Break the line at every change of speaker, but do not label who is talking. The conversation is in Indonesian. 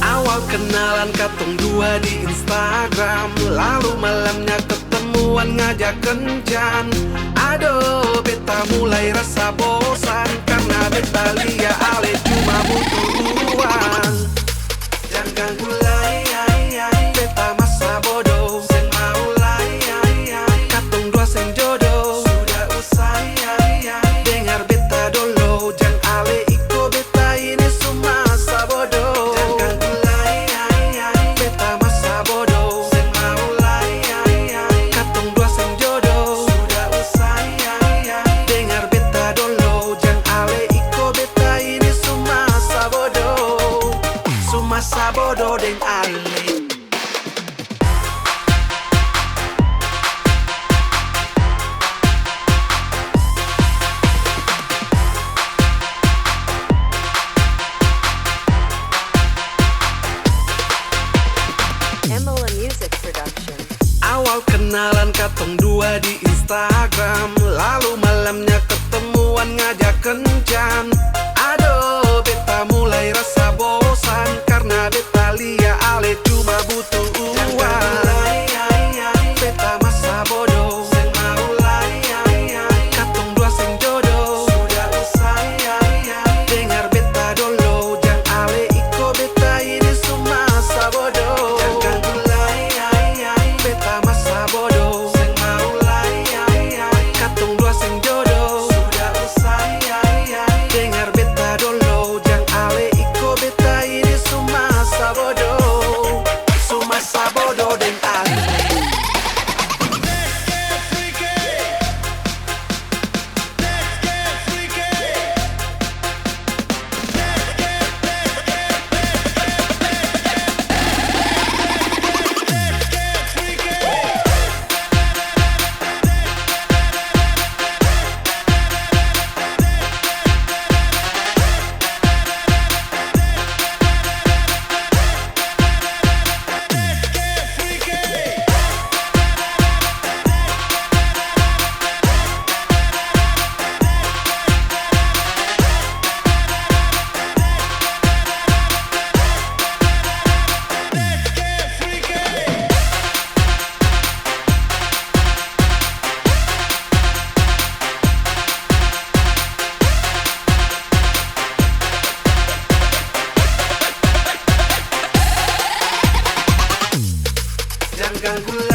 Awal kenalan katong dua di Instagram, lalu malamnya ketemuan ngajak kencan. Aduh, beta mulai rasa bosan karena beta lia ale cuma butuh uang. Jangan ganggu beta masa bodoh. Seng mau katong dua seng jodoh. Sudah usai, dengar beta dulu. Jangan ale iko beta ini semua masa bodoh. Jangan ganggu beta masa bodoh. Seng mau katong dua seng jodoh. Sudah usai, dengar beta dulu. Jangan ale iko beta ini semua masa bodoh. Masa bodoh deng ale. Awal kenalan katong dua di Instagram, lalu malamnya ketemuan ngajak kencan. Aduh, beta mulai rasa bosan karena beta lia ale cuma butuh uang. Beta masa bodoh. Seng mau katong dua seng jodoh. Sudah usai, dengar beta dulu. Jangan ale iko beta ini semua masa bodoh. Jangan ganggu beta masa bodoh. Seng mau katong dua seng jodoh. Sudah usai, dengar beta dulu. Jangan ale iko beta ini semua masa bodoh. Masa bodoh deng ale. Jangan ganggu